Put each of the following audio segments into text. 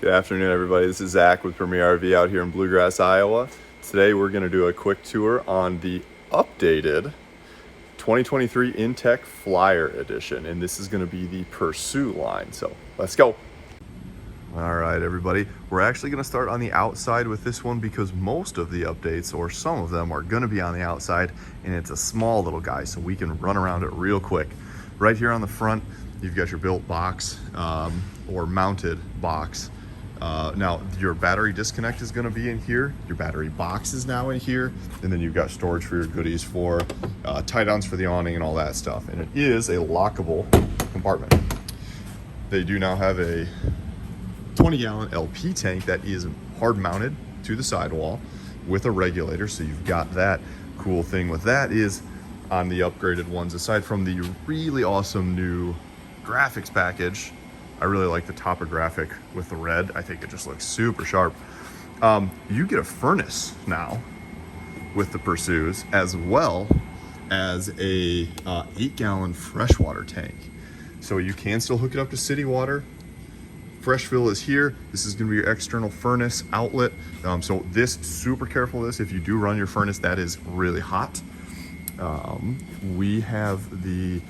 Good afternoon, everybody. This is Zach with Premier RV out here in Bluegrass, Iowa. Today we're going to do a quick tour on the updated 2023 inTech Flyer Edition, and this is going to be the Pursue line. So let's go. All right, everybody. We're actually going to start on the outside with this one because most of the updates, or some of them, are going to be on the outside, and it's a small little guy, so we can run around it real quick. Right here on the front, you've got your built box or mounted box. Now your battery disconnect is going to be in here, your battery box is now in here, and then you've got storage for your goodies for tie-downs for the awning and all that stuff. And it is a lockable compartment. They do now have a 20-gallon LP tank that is hard mounted to the sidewall with a regulator, so you've got that. Cool thing with that is on the upgraded ones, aside from the really awesome new graphics package, I really like the topographic with the red. I think it just looks super sharp. You get a furnace now with the Pursues, as well as a 8-gallon freshwater tank. So you can still hook it up to city water. Fresh fill is here. This is gonna be your external furnace outlet. So this, super careful with this. If you do run your furnace, that is really hot. We have the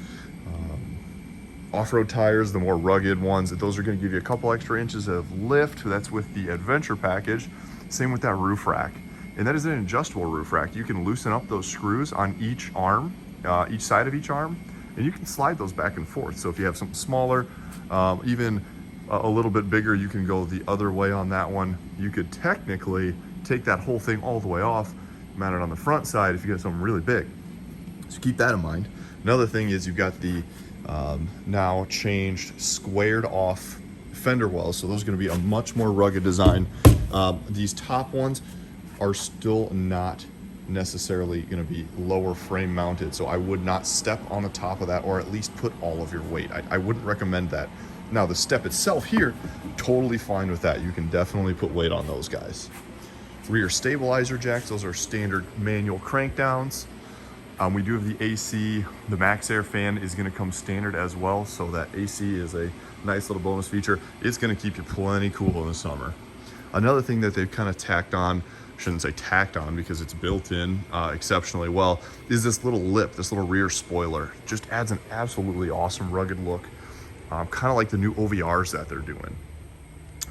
off-road tires, the more rugged ones. Those are going to give you a couple extra inches of lift. That's with the Adventure package. Same with that roof rack. And that is an adjustable roof rack. You can loosen up those screws on each arm, each side of each arm, and you can slide those back and forth. So if you have something smaller, even a little bit bigger, you can go the other way on that one. You could technically take that whole thing all the way off, mount it on the front side if you get something really big. So keep that in mind. Another thing is you've got the now changed squared off fender wells, so those are going to be a much more rugged design. These top ones are still not necessarily going to be lower frame mounted, so I would not step on the top of that, or at least put all of your weight. I wouldn't recommend that. Now the step itself here, totally fine with that. You can definitely put weight on those guys. Rear stabilizer jacks, those are standard manual crank downs. We do have the AC. The Max Air fan is going to come standard as well, so that AC is a nice little bonus feature. It's going to keep you plenty cool in the summer. Another thing that they've kind of tacked on, shouldn't say tacked on because it's built in exceptionally well, is this little lip, this little rear spoiler. Just adds an absolutely awesome rugged look, kind of like the new OVRs that they're doing.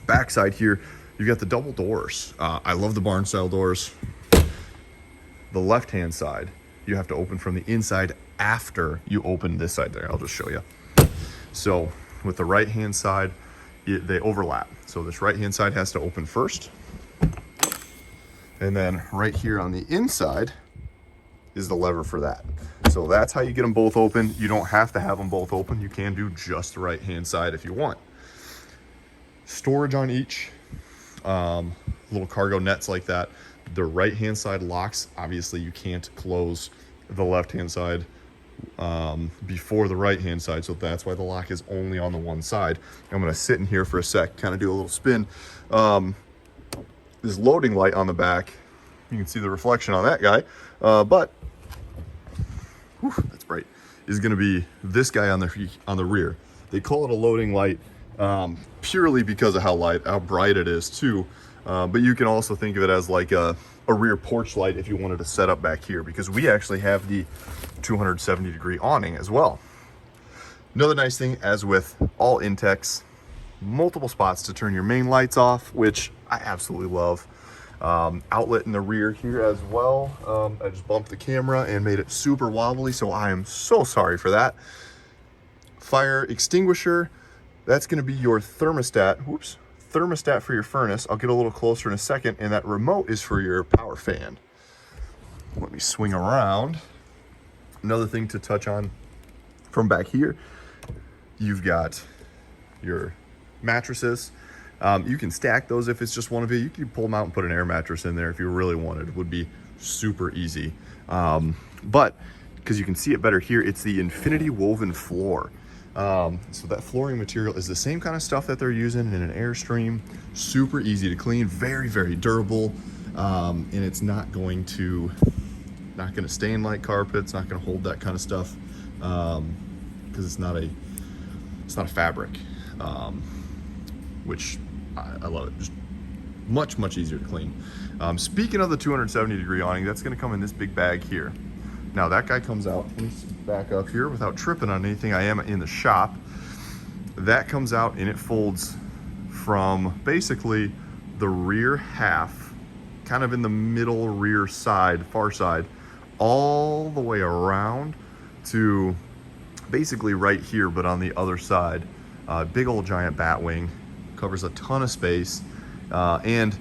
Backside here, you've got the double doors. I love the barn style doors. The left-hand side, you have to open from the inside after you open this side there. I'll just show you. So with the right hand side, they overlap. So this right hand side has to open first. And then right here on the inside is the lever for that. So that's how you get them both open. You don't have to have them both open. You can do just the right hand side if you want. Storage on each, little cargo nets like that. The right hand side locks, obviously you can't close the left hand side before the right hand side, so that's why the lock is only on the one side. I'm going to sit in here for a sec, kind of do a little spin. This loading light on the back, you can see the reflection on that guy, but whew, that's bright, is going to be this guy on the rear. They call it a loading light purely because of how bright it is too. But you can also think of it as like a rear porch light if you wanted to set up back here, because we actually have the 270-degree awning as well. Another nice thing, as with all inTechs, multiple spots to turn your main lights off, which I absolutely love. Outlet in the rear here as well. I just bumped the camera and made it super wobbly, so I am so sorry for that. Fire extinguisher, that's going to be your thermostat. Whoops. Thermostat for your furnace. I'll get a little closer in a second, and that remote is for your power fan. Let me swing around. Another thing to touch on from back here, you've got your mattresses. You can stack those if it's just one of you. You can pull them out and put an air mattress in there if you really wanted. It would be super easy. But because you can see it better here, it's the Infinity woven floor. So that flooring material is the same kind of stuff that they're using in an Airstream. Super easy to clean, very, very durable, and it's not going to stain like carpet. It's not going to hold that kind of stuff because it's not a fabric, which I love it. Just much easier to clean. Speaking of the 270-degree awning, that's going to come in this big bag here. Now that guy comes out, let me back up here without tripping on anything. I am in the shop. That comes out and it folds from basically the rear half, kind of in the middle rear side, far side, all the way around to basically right here, but on the other side. Big old giant bat wing, covers a ton of space, and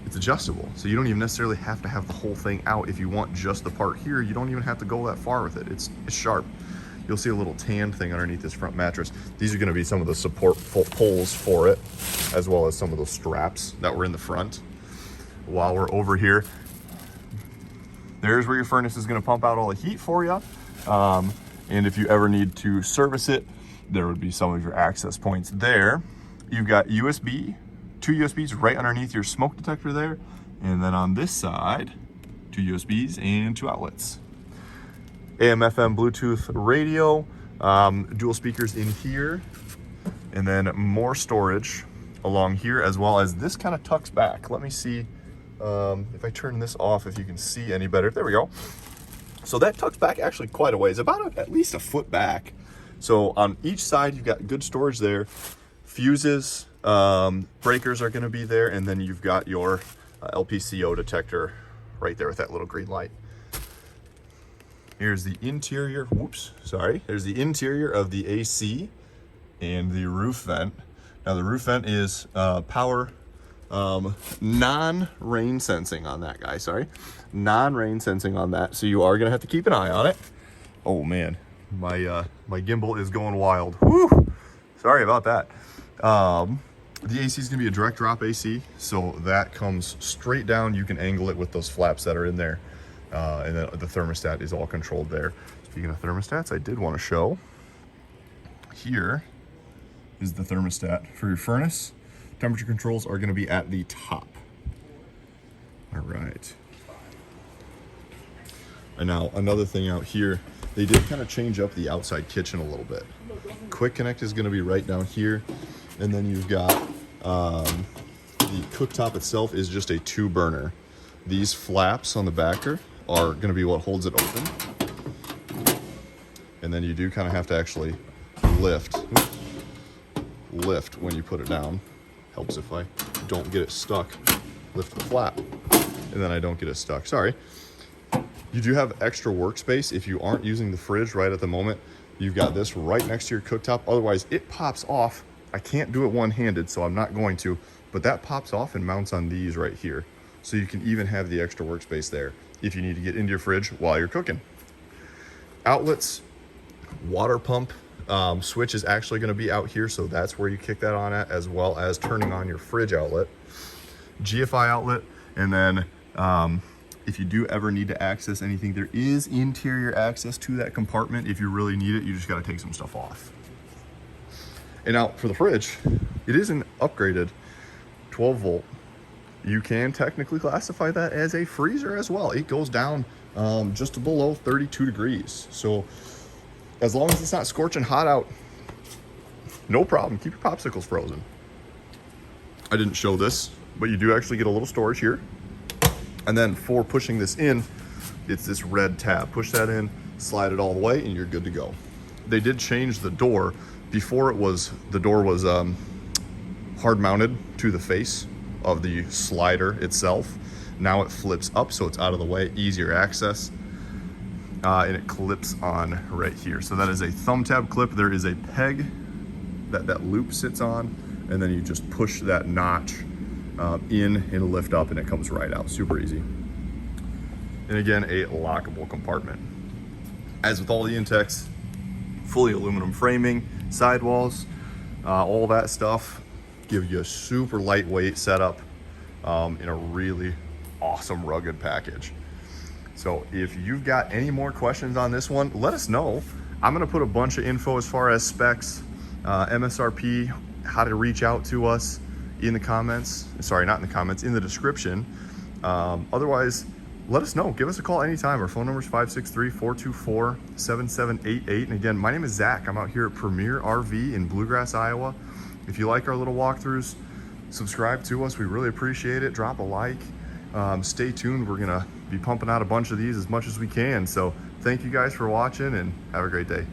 it's adjustable, so you don't even necessarily have to have the whole thing out. If you want just the part here, you don't even have to go that far with it. It's sharp. You'll see a little tan thing underneath this front mattress. These are going to be some of the support poles for it, as well as some of those straps that were in the front. While we're over here, there's where your furnace is going to pump out all the heat for you. And if you ever need to service it, there would be some of your access points there. You've got USB, 2 USBs right underneath your smoke detector there. And then on this side, 2 USBs and 2 outlets. AM, FM, Bluetooth radio, dual speakers in here, and then more storage along here, as well as this kind of tucks back. Let me see if I turn this off, if you can see any better. There we go. So that tucks back actually quite a ways, about at least a foot back. So on each side, you've got good storage there. Fuses, breakers are gonna be there, and then you've got your LPCO detector right there with that little green light. Here's the interior, there's the interior of the AC and the roof vent. Now the roof vent is power, non-rain sensing on that guy, non-rain sensing on that, so you are gonna have to keep an eye on it. Oh man, my gimbal is going wild. Whew. Sorry about that. The AC is gonna be a direct drop AC, so that comes straight down. You can angle it with those flaps that are in there. And then the thermostat is all controlled there. Speaking of thermostats, I did want to show. Here is the thermostat for your furnace. Temperature controls are going to be at the top. All right. And now another thing out here, they did kind of change up the outside kitchen a little bit. Quick connect is going to be right down here. And then you've got the cooktop itself is just a 2 burner. These flaps on the backer are going to be what holds it open. And then you do kind of have to actually lift when you put it down. Helps if I don't get it stuck. Lift the flap, and then I don't get it stuck. Sorry. You do have extra workspace if you aren't using the fridge right at the moment. You've got this right next to your cooktop. Otherwise, it pops off. I can't do it one-handed, so I'm not going to. But that pops off and mounts on these right here. So you can even have the extra workspace there if you need to get into your fridge while you're cooking. Outlets, water pump switch is actually going to be out here, so that's where you kick that on at, as well as turning on your fridge outlet. GFI outlet, and then if you do ever need to access anything, there is interior access to that compartment. If you really need it, you just got to take some stuff off. And now for the fridge, it is an upgraded 12 volt. You can technically classify that as a freezer as well. It goes down just below 32 degrees. So as long as it's not scorching hot out, no problem. Keep your popsicles frozen. I didn't show this, but you do actually get a little storage here. And then for pushing this in, it's this red tab. Push that in, slide it all the way, and you're good to go. They did change the door. Before the door was hard mounted to the face of the slider itself. Now it flips up, so it's out of the way, easier access, and it clips on right here. So that is a thumb tab clip. There is a peg that loop sits on, and then you just push that notch in and lift up, and it comes right out. Super easy. And again, a lockable compartment. As with all the inTechs, fully aluminum framing, sidewalls, all that stuff. Give you a super lightweight setup in a really awesome rugged package. So if you've got any more questions on this one, let us know. I'm gonna put a bunch of info as far as specs, MSRP, how to reach out to us in the comments. Sorry, not in the comments, in the description. Otherwise, let us know. Give us a call anytime. Our phone number is 563-424-7788. And again, my name is Zach. I'm out here at Premier RV in Bluegrass, Iowa. If you like our little walkthroughs, subscribe to us. We really appreciate it. Drop a like. Stay tuned. We're gonna be pumping out a bunch of these as much as we can. So thank you guys for watching, and have a great day.